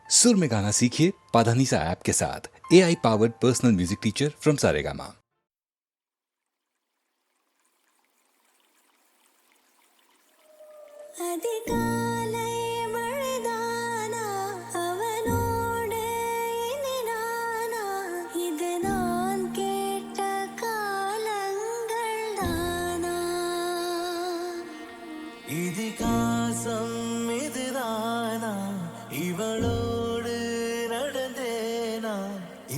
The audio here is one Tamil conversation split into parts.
सुर में गाना सीखिए पाधानीसा ऐप के साथ। AI powered personal music teacher from Saregama. இதிகாசம் இதுதானா இவளோடு நடந்தேனா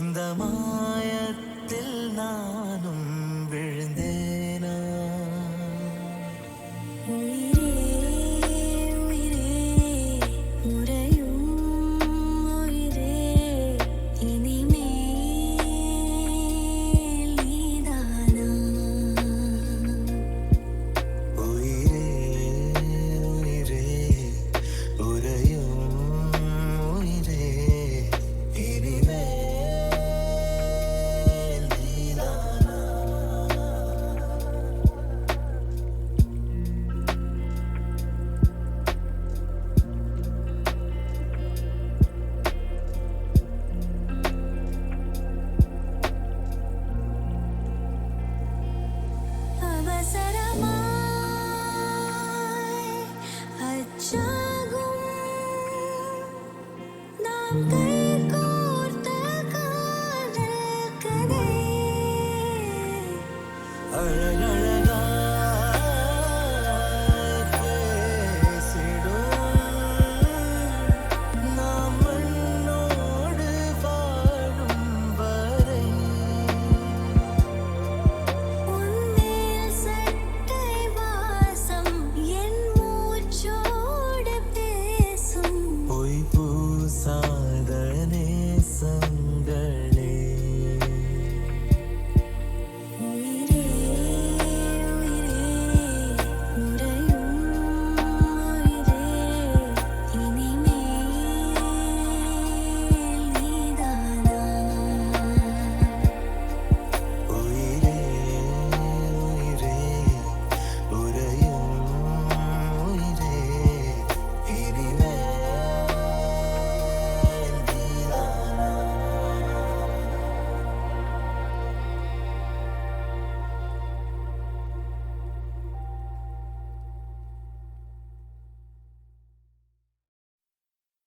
இந்த மாயத்தில் நானும் விழுந்தேனா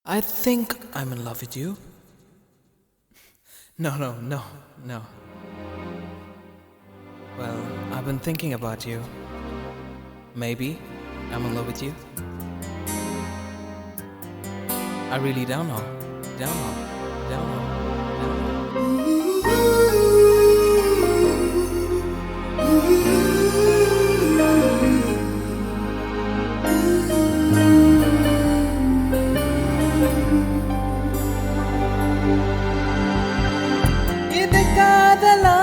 I think I'm in love with you. No. Well, I've been thinking about you. Maybe I'm in love with you. I really don't know. Don't know. இது காதலா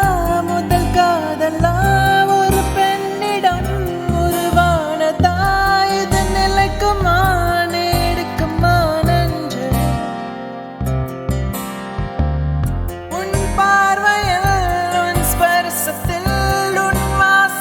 முதல் காதலா ஒரு பெண்ணிடம் உருவானதா இது நிலைக்குமா நீடிக்குமா நன்று உன் பார்வையில் உன் ஸ்பர்சத்தில் உன் வாச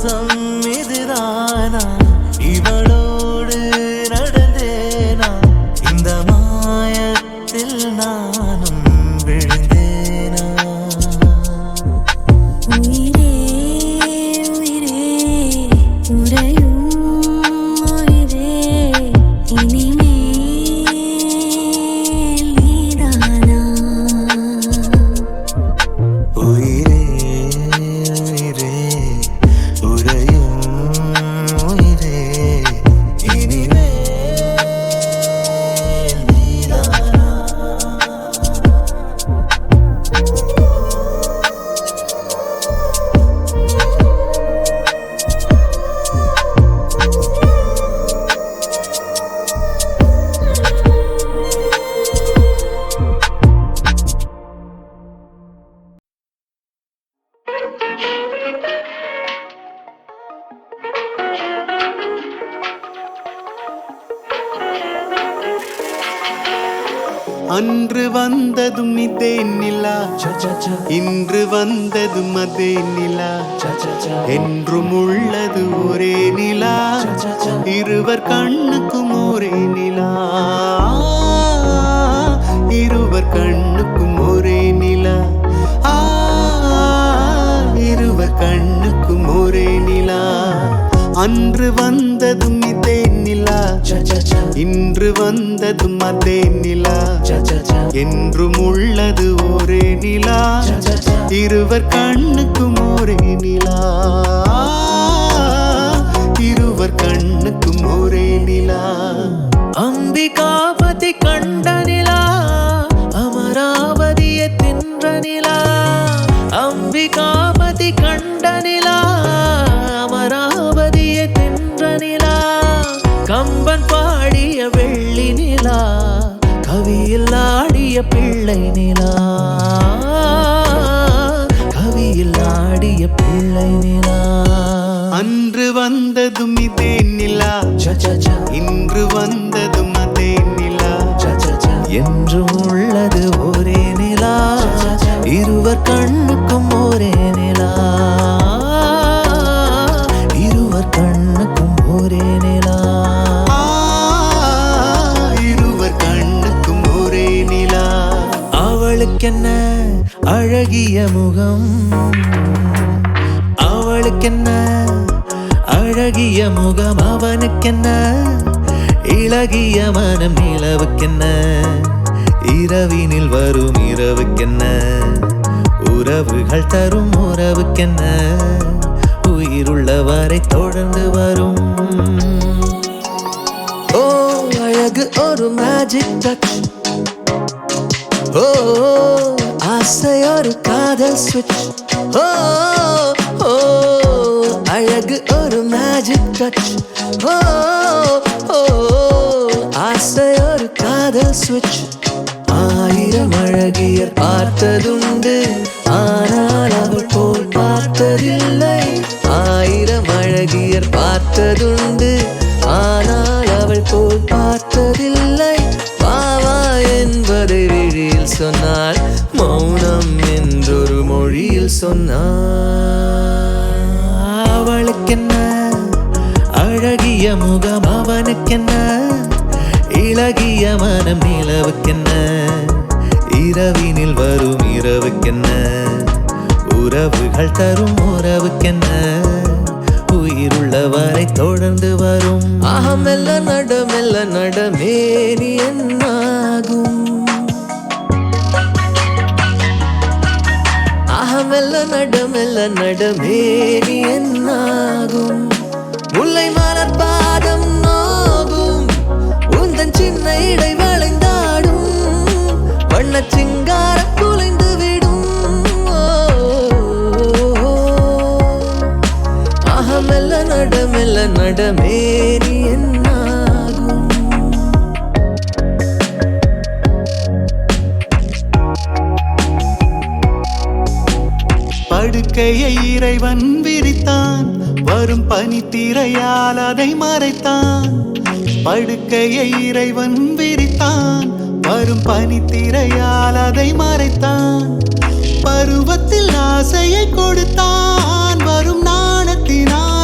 மோசம் இதுதானா இவளோடு நடந்தேனா இந்த மாயத்தில் நானும் விழுந்தேனா உயிரே உயிரே உறையும் உயிரே இனிமேல் நீதானா உயிரே உயிரே உறையும் உயிரே இனிமேல் நீதானா அன்று வந்ததும் இதே நிலா இன்று வந்ததும் அதே நிலா என்றும் உள்ளது ஒரே நிலா இருவர் கண்ணுக்கும் ஒரே நிலா இருவர் கண்ணுக்கும் ஒரே நிலா இருவர் கண்ணுக்கும் ஒரே நிலா அன்று வந்ததும் இதே நிலா இன்று வந்ததும் அதே நிலா என்றும் உள்ளது ஒரே நிலா இருவர் கண்ணுக்கும் ஒரே நிலா இருவர் கண்ணுக்கும் ஒரே நிலா அம்பிகாபதி கண்ட நிலா அமராவதியை தின்ற நிலா அம்பிகாபதி கண்ட நிலா அமராவதியை தின்ற நிலா கம்பன் பாடிய வெள்ளி நிலா கவியில் ஆடிய பிள்ளை நிலா கவியில் ஆடிய பிள்ளை நிலா அன்று வந்ததும் இதே நிலா இன்று வந்ததும் அதே நிலா என்றும் உள்ளது ஒரே நிலா இருவர் கண்ணுக்கும் ஒரே நிலா இருவர் கண்ணுக்கும் ஒரே நிலா இருவர் கண்ணுக்கும் ஒரே நிலா அவளுக்கென்ன அழகிய முகம் அவளுக்கென்ன அழகிய முகம் அவனுக்கென்ன இளகிய மனம் நிலவுக்கென்ன இரவினில் வரும் இரவுக்கென்ன உறவுகள் தரும் உறவுக்கென்ன உயிருள்ளவரை தொடர்ந்து வரும் ஓ அழகு ஒரு மேஜிக் டச் ஓ ஆசை ஒரு காதல் ஸ்விட்ச் ஓ ஓ அழகு ஒரு மேஜிக் டச் ஓ ஓ ஆசை ஒரு காதல் ஸ்விட்ச் ஆயிரம் அழகியர் பார்த்ததுண்டு ஆனால் அவள் போல் பார்த்ததில்லை ஆயிரம் அழகியர் பார்த்ததுண்டு ஆனால் அவள் போல் பார்த்ததில்லை பாவா என்பதை விழியில் சொன்னால் மௌனம் என்றொரு மொழியில் சொன்னாள் அவளுக்கென்ன அழகிய முகம் அவனுக்கென்ன இளகிய மனம் நிலவுக்கென்ன இரவினில் வரும் இரவுக்கென்ன உறவுகள் தரும் உறவுக்கென்ன உயிருள்ளவரை தொடர்ந்து வரும் அகமெல்ல நடமேனி என்னாகும் அகமெல்ல நடமேனி என்னாகும் முல்லை மலர் பாதம் நோகும் உந்தன் சின்ன இடை வளைந்தாடும் வண்ண சிங்கார குலைந்து விடும் அகமெல்ல நடமேனி என்னாகும் படுக்கையை இறைவன் விரித்தான் வரும் பனித்திரையால் அதை மறைத்தான் படுக்கையை இறைவன் விரித்தான் வரும் பனித்திரையால் அதை மறைத்தான் பருவத்தில் ஆசையை கொடுத்தான் வரும் நாணத்தினால்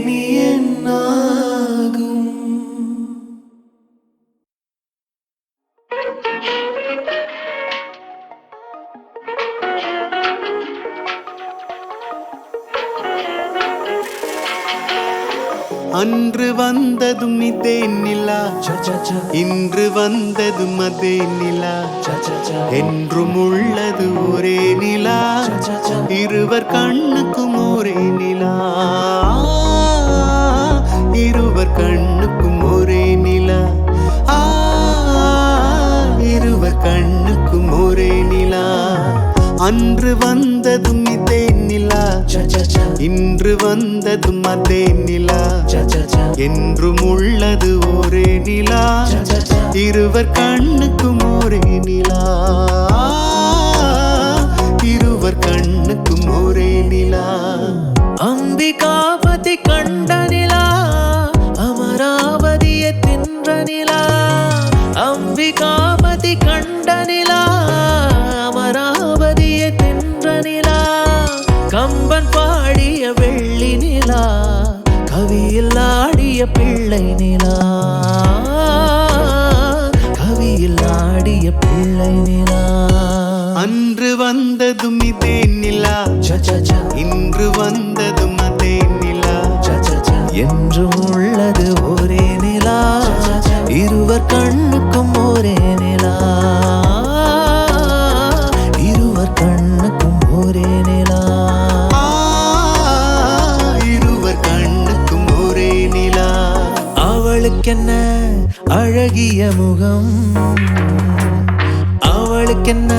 மேனி என்னாகும்? அன்று வந்ததும் இதே நிலா, இன்று வந்ததும் அதே நிலா, என்றும் உள்ளது ஒரே நிலா, இருவர் கண்ணுக்கும் ஒரே நிலா, இருவர் கண்ணுக்கும் ஒரே நிலா, இருவர் கண்ணுக்கும் ஒரே நிலா. அன்று வந்ததும் இதே நிலா, இன்று வந்ததும் அதே நிலா, என்றும் உள்ளது ஒரே நிலா, இருவர் கண்ணுக்கும் ஒரே நிலா, இருவர் கண்ணுக்கும் ஒரே நிலா. அம்பிகாபதி கண்ட நிலா, அமராவதியை தின்ற நிலா, அம்பிகாபதி கண்ட நிலா, அமராவதியை தின்ற நிலா, கம்பன் பாடிய வெள்ளி நிலா, கவியில் ஆடிய பிள்ளை நிலா, கவியில் ஆடிய பிள்ளை நிலா. அன்று வந்ததும் இதே நிலா, இன்று வந்ததும் அதே நிலா, என்றும் உள்ளது ஒரே நிலா, இருவர் கண்ணுக்கும் ஒரே நிலா, இருவர் கண்ணுக்கும் ஒரே நிலா, இருவர் கண்ணுக்கும் ஒரே நிலா. அவளுக்கென்ன அழகிய முகம், அவளுக்கென்ன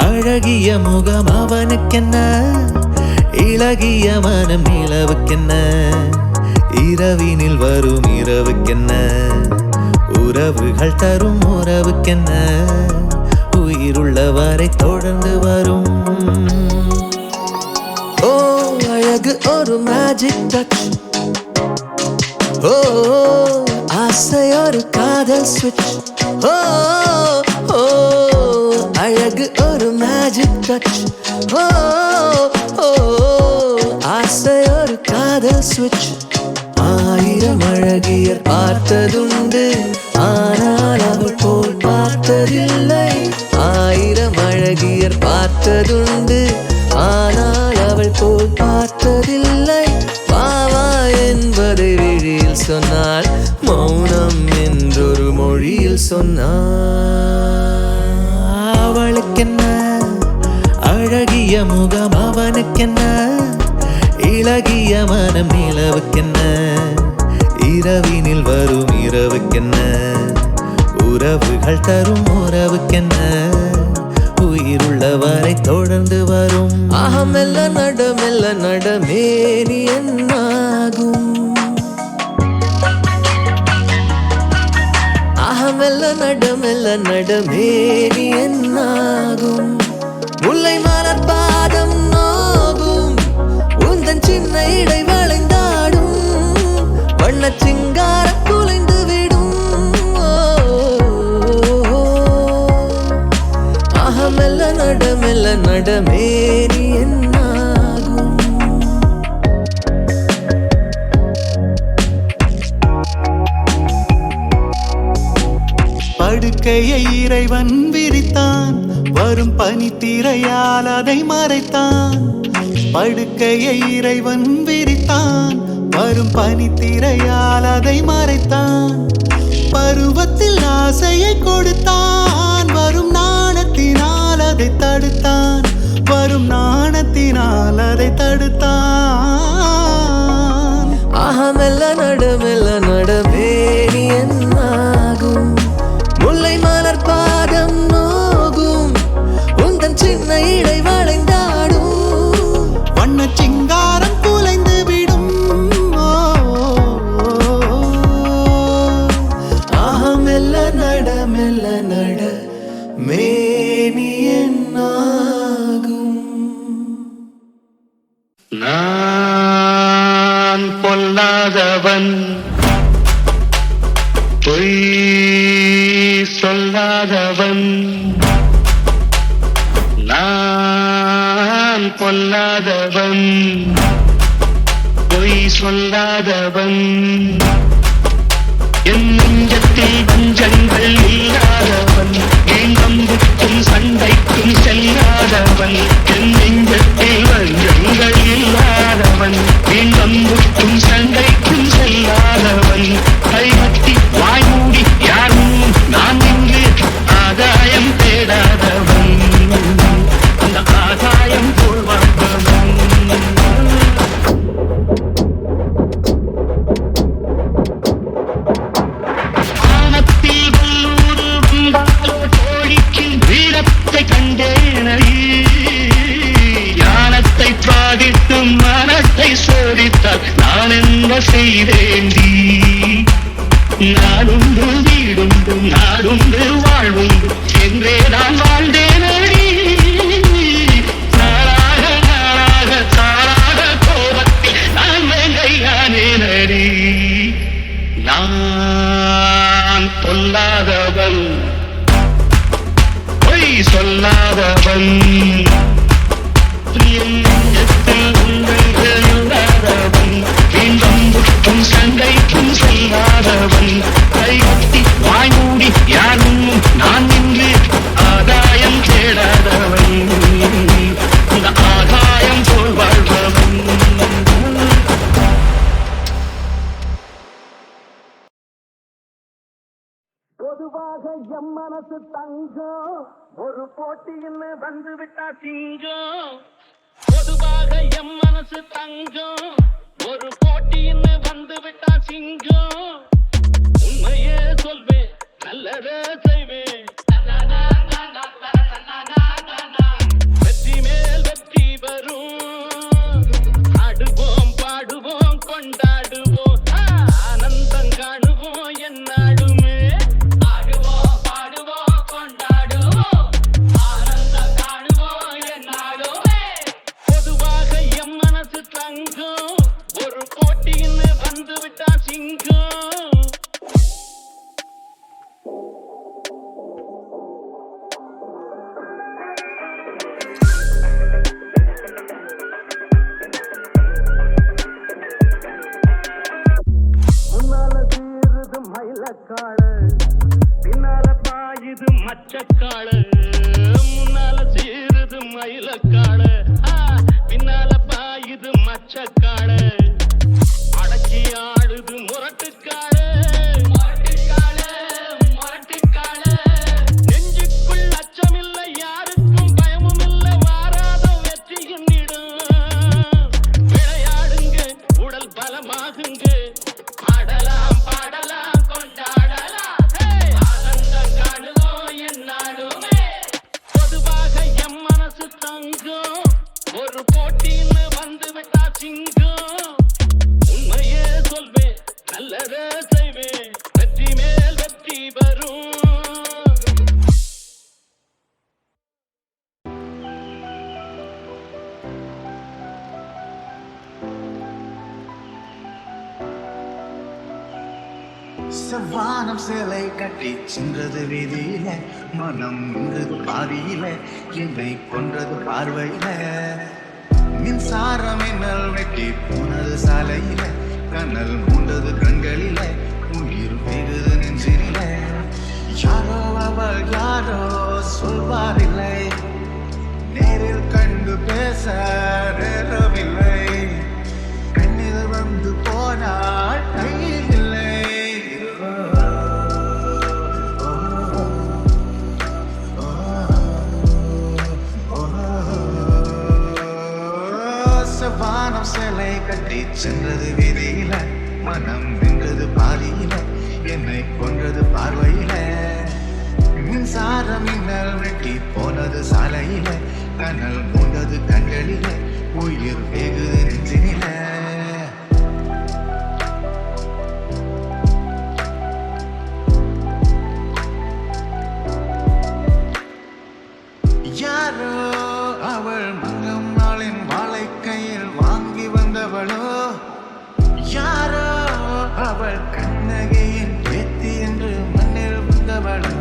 அழகிய முகம், அவனுக்கென்ன இளகிய மனம், நிலவுக்கென்ன இரவினில் வரும் இரவுக்கென்ன உறவுகள் தரும் உறவுக்கென்ன உயிருள்ளவரை தொடர்ந்து வரும். ஓ அழகு ஒரு மேஜிக் டச், ஓ ஆசை ஒரு காதல் ஸ்விட்ச், ஓ ஓ அழகு ஒரு மேஜிக் டச், ஓ ஓ ஆசை ஒரு காதல் ஸ்விட்ச். ஆயிரம் அழகியர் பார்த்ததுண்டு, ஆனால் அவள் போல் பார்த்ததில்லை, ஆயிரம் அழகியர் பார்த்ததுண்டு, ஆனால் அவள் போல் பார்த்ததில்லை. பாவா என்பதை விழியில் சொன்னால், மௌனம் என்றொரு மொழியில் சொன்னாள். அவளுக்கென்ன அழகிய முகம், அவனுக்கென்ன இளகிய மனம், நிலவுக்கென்ன இரவினில் வரும் இரவுக்கென்ன உறவுகள் தரும் உறவுக்கென்ன உயிருள்ளவரை தொடர்ந்து வரும். அகமெல்ல நடமெல்ல நடமேனி என்னாகும், அகமெல்ல நடமெல்ல நடமேனி என்னாகும், முல்லை மலர் பாதம் நோகும், உந்தன் சின்ன இடை வளைந்தாடும், வண்ண சிங்கார குலைந்து விடும். அகமெல்ல நடமெல்ல நடமேனி என்னாகும். படுக்கையை இறைவன் விரித்தான், வரும் பனித்திரையால் அதை மறைத்தான், படுக்கையை இறைவன் விரித்தான், வரும் பனித்திரையால் அதை மறைத்தான், பருவத்தில் ஆசையை கொடுத்தான், வரும் நாணத்தினால் அதை தடுத்தான், வரும் நாணத்தினால் அதை தடுத்தான். அகமெல்ல நடமெல்ல நடமேனி என்னாகும், முல்லை மலர் பாதம் நோகும், உந்தன் சின்ன இடை வளைந்தாடும், வண்ண சிங்காரம் குலைந்து விடும். அகமெல்ல நடமெல்ல நட மேனி என்னாகும். நான் பொல்லாதவன் பொய் சொல்லாதவன் என் நெஞ்சத்தில் வஞ்சங்கள் இல்லாதவன் என் நம்புக்கும் சண்டைக்கும் செல்லாதவன் என் நெஞ்சத்தில் வஞ்சங்கள் இல்லாதவன் என் நம்புக்கும் சண்டைக்கும் செல்லாதவன் கைகட்டி வாய் மூடி யாரும் நான் இங்கு ஆதாயம் தேடாதவன் அந்த ஆதாயம் போல் வாழ்பவன் ஞானத்தை பாதித்து மனத்தை சோதித்தால் நான் என்ன செய்தேண்டி நாடுண்டு வீடுண்டு நாடுண்டு வாழ்வுண்டு என்றே நான் வாழ்ந்தேனடி நாளாக நாளாக தாளாக கோபத்தில் நான் வெங்கையானேனடி நான் பொல்லாதவன் பொய் சொல்லாதவன் வீண்பம்புக்கும் சண்டைக்கும் செல்லாதவன் கைகட்டி வாய் மூடி யாரும் நான் இன்று ஆதாயம் தேடாதவன் இந்த ஆதாயம் போல் வாழ்பவன் பொதுவாக எம் மனசு தங்கம் ஒரு போட்டின்னு வந்து விட்டா சிங்கம் பொதுவாக எம் மனசு தங்கம் ஒரு போட்டின்னு வந்து விட்டா சிங்கம் உண்மையே சொல்வேன் நல்லதே செய்வேன் வெற்றி மேல் வெற்றி வரும் ஆடுவோம் பாடுவோம் கொண்டாடுவோம் ஆனந்தம் காணுவோம் என்னாடுமே ஒரு போட்டின்னு வந்து விட்டா சிங்கம் முன்னால சீருது மயிலக்காடு பின்னால பாயுது மச்சக்காடு முன்னால சீருது மயிலக்காடு பின்னால பாயுது மச்சக்காடு அடக்கி ஆடுது முரட்டுக்காடு நெஞ்சுக்குள் அச்சமில்லை யாருக்கும் பயமும் இல்லை வாராத வெற்றி என்னிடும் விளையாடுங்க உடல் பலமாகுங்க ஆடலாம் பாடலாம் கொண்டாடலாம் ஆனந்தம் காணுவோம் என்னாடுமே பொதுவாக எம் மனசு தங்கம் ஒரு போட்டின்னு வந்து விட்டா சிங்கம் உண்மையே சொல்வேன் நல்லதே செய்வேன் வெற்றி மேல் வெற்றி வரும் செவ்வானம் சேலை கட்டி சென்றது வீதியில மனம் நின்றது பாதியில என்னை கொன்றது பார்வையில மின்சாரம் என்னல் வெட்டி போனது சாலையில கண்ணல் மூண்டது கண்களில உயிர் பெய்தது நெஞ்சினில யாரோ அவள் யாரோ சொல்வாரில்லை நேரில் கண்டு பேச நேரமில்லை கண்ணில் வந்து போனால் கையில் இல்லை வானம் சேலை கட்டி சென்றது வீதியில மனம் நின்றது பாதியில என்னை கொன்றது பார்வையில மின்சாரம் மின்னல் வெட்டி போனது சாலையில கண்ணல் மூண்டது கண்களில உயிர் வெகுது நெஞ்சினில யாரோ அவள் மங்கம் நாளின் வாழை கையில் வாங்கி வந்தவளோ யாரோ அவள் கண்ணகியின் பேத்தி என்று மண்ணில் வந்தவளோ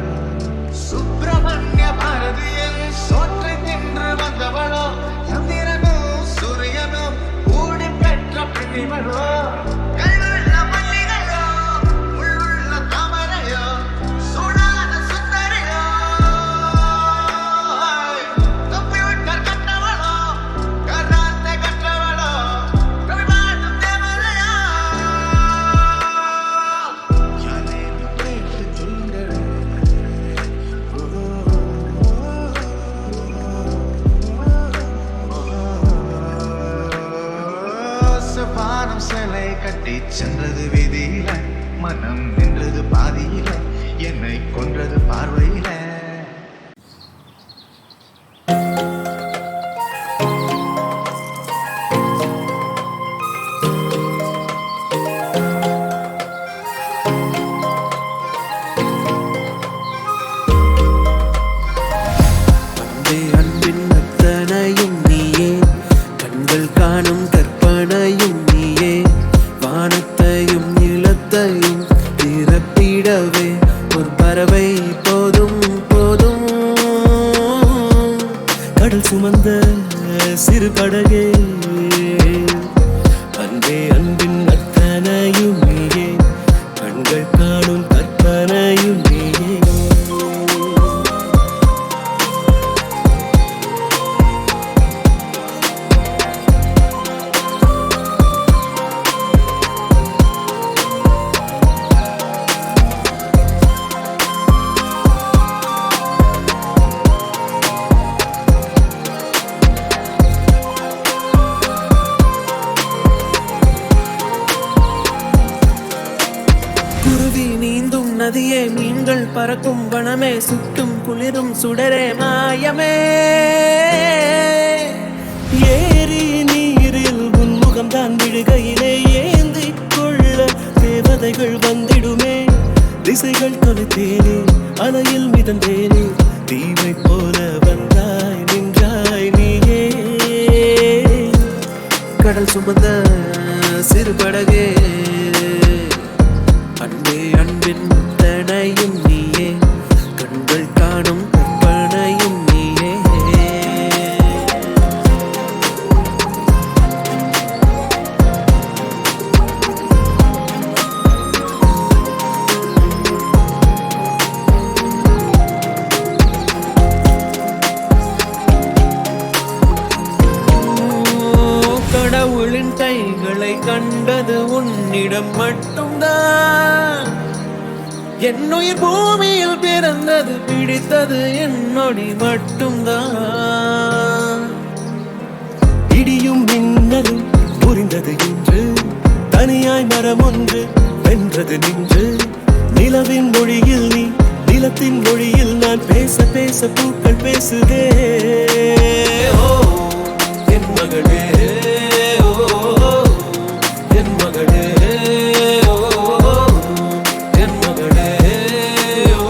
சுப்பிரமணிய பாரதியில் சோற்றை தின்று வந்தவளோ சந்திரனும் சூரியனும் கூடி பெற்ற பின் இவளோ கையுள்ள மல்லிகையோ உள்ளுள்ள தாமரையோ சூடான சுந்தரியோ கம்ப்யூட்டர் கட்டவளோ கராத்தே கட்டவளோ கவிமாட்டும் தேவதையோ யானேன்னு கேட்டு சொல்லுங்கள் வானம் சிலை கட்டி சென்றது வீதியில மனம் நின்றது பாதியில என்னை கொன்றது பார்வையில அன்பே அன்பின் அத்தனையும் நீயே கண்கள் காணும் கற்பனையும் நீயே வானத்தையும் நிலத்தையும் திறப்பிடவே ஒரு பறவை போதும் போதும் கடல் சுமந்த சிறு படகே அன்பே அன்பின் அத்தனையும் நீயே கண்கள் காணும் கற்பனையும் நீயே குருவி நீந்தும் நதியே மீன்கள் பறக்கும் வனமே சுட்டும் குளிரும் சுடரே மாயமே ஏரி நீரில் உன்முகம்தான் விழுகையிலே ஏந்தி கொள்ள தேவதைகள் வந்திடுமே திசைகள் தொலைத்தேனே அலையில் மிதந்தேனே தீவை போல வந்தாய் நின்றாய் நீயே கடல் சுமந்த சிறு படகே அன்பே அன்பின் தனையும் நீயே கண்கள் காணும் கற்பனையும் நீயே கடவுளின் கைகளை கண்டது உன்னிடம் மட்டும்தான் என்னுயிர் பூமியில் பிறந்தது பிடித்தது என்னொடி மட்டும்தான் இடியும் மின்னலும் புரிந்தது இன்று தனியாய் மரம் ஒன்று வென்றது நின்று நிலவின் மொழியில் நீ நிலத்தின் மொழியில் நான் பேச பேச பூக்கள் பேசுதே ஓ என் மகளே ஓ என் மகளே ஓ என் மகளே ஓ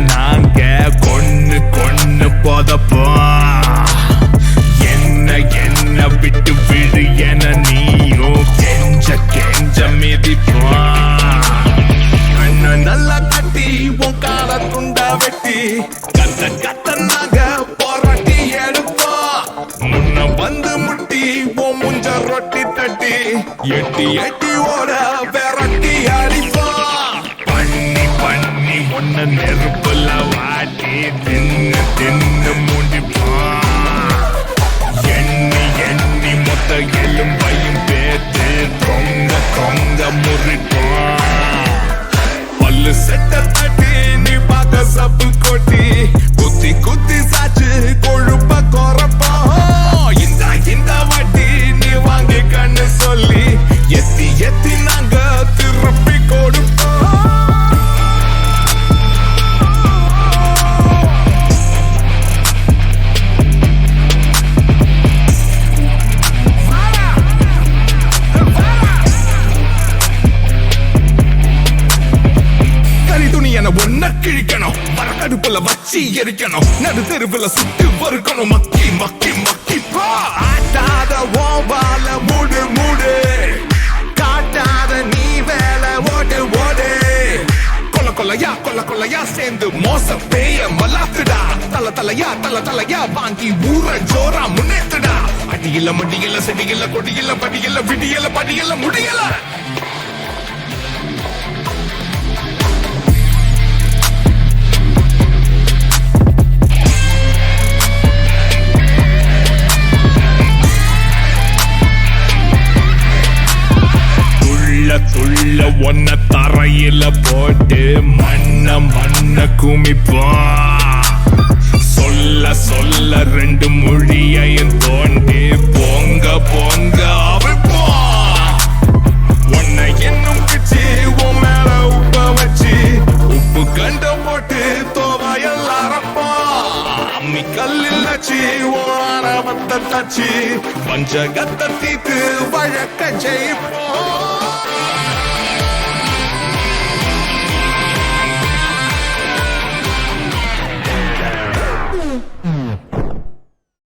நாங்க கொன்னு கொன்னு போதப்போம் என்ன என்ன விட்டு விடு என நீயும் கெஞ்ச கெஞ்ச மிதிப்போம் நல்லா கட்டி உன் கால துண்டா வெட்டி கத்த கத்த நாங்க போராட்டி எடுப்போம் முன்ன வந்து முட்டி உன் முஞ்ச ரொட்டி தட்டி எட்டி எட்டி ஓட விரட்டி அடிப்போம் பண்ணி பண்ணி ஒன்ன நெருப்புல வாட்டி தின்னு தின்னு முடிப்போம் எண்ணி எண்ணி மொத்த எலும்பையும் பேத்து தொங்க தொங்க முறிப்போம் பல்லு செட்ட தட்டி நீ பார்க்க சப்பு கொட்டி குத்தி குத்தி சாச்சு கொழுப்ப குறப்போம் இந்த வாட்டி நீ வாங்கி கண்ணு சொல்லி எத்தி எத்தி நாங்க திருப்பி கொடுப்போம் கிழிக்கணும் மரக்கடுப்புல வச்சு எரிக்கணும் நடு தெருவுல சுட்டு வறுக்கணும் மக்கி மக்கி மக்கி பா ஆட்டாத ஓவால மூடு மூடு காட்டாத நீ வேலை ஓடு ஓடு கொல்ல கொல்லையா சேர்ந்து மோச பேய மலாத்துடா தல தலையா வாங்கி ஊர ஜோரா முன்னேத்துடா அடியில மடியில செடியில கொடியில படியில விடியல படியில முடியல துள்ள ஒன்ன தரையில போட்டு மண்ண குமிப்பா சொல்ல ரெண்டு மொழியையும் தோண்டி பொங்க அவிப்பா உன்னை என்னும் கிச்சு உன் மேல உப்ப வச்சு உப்பு கண்ட போட்டு தோவாயெல்லாம் அரப்பா அம்மி கல்லில் வச்சு ஓரவத்தை தச்சு பஞ்சகத்தை தீத்து வழக்க ஜெயிப்போம்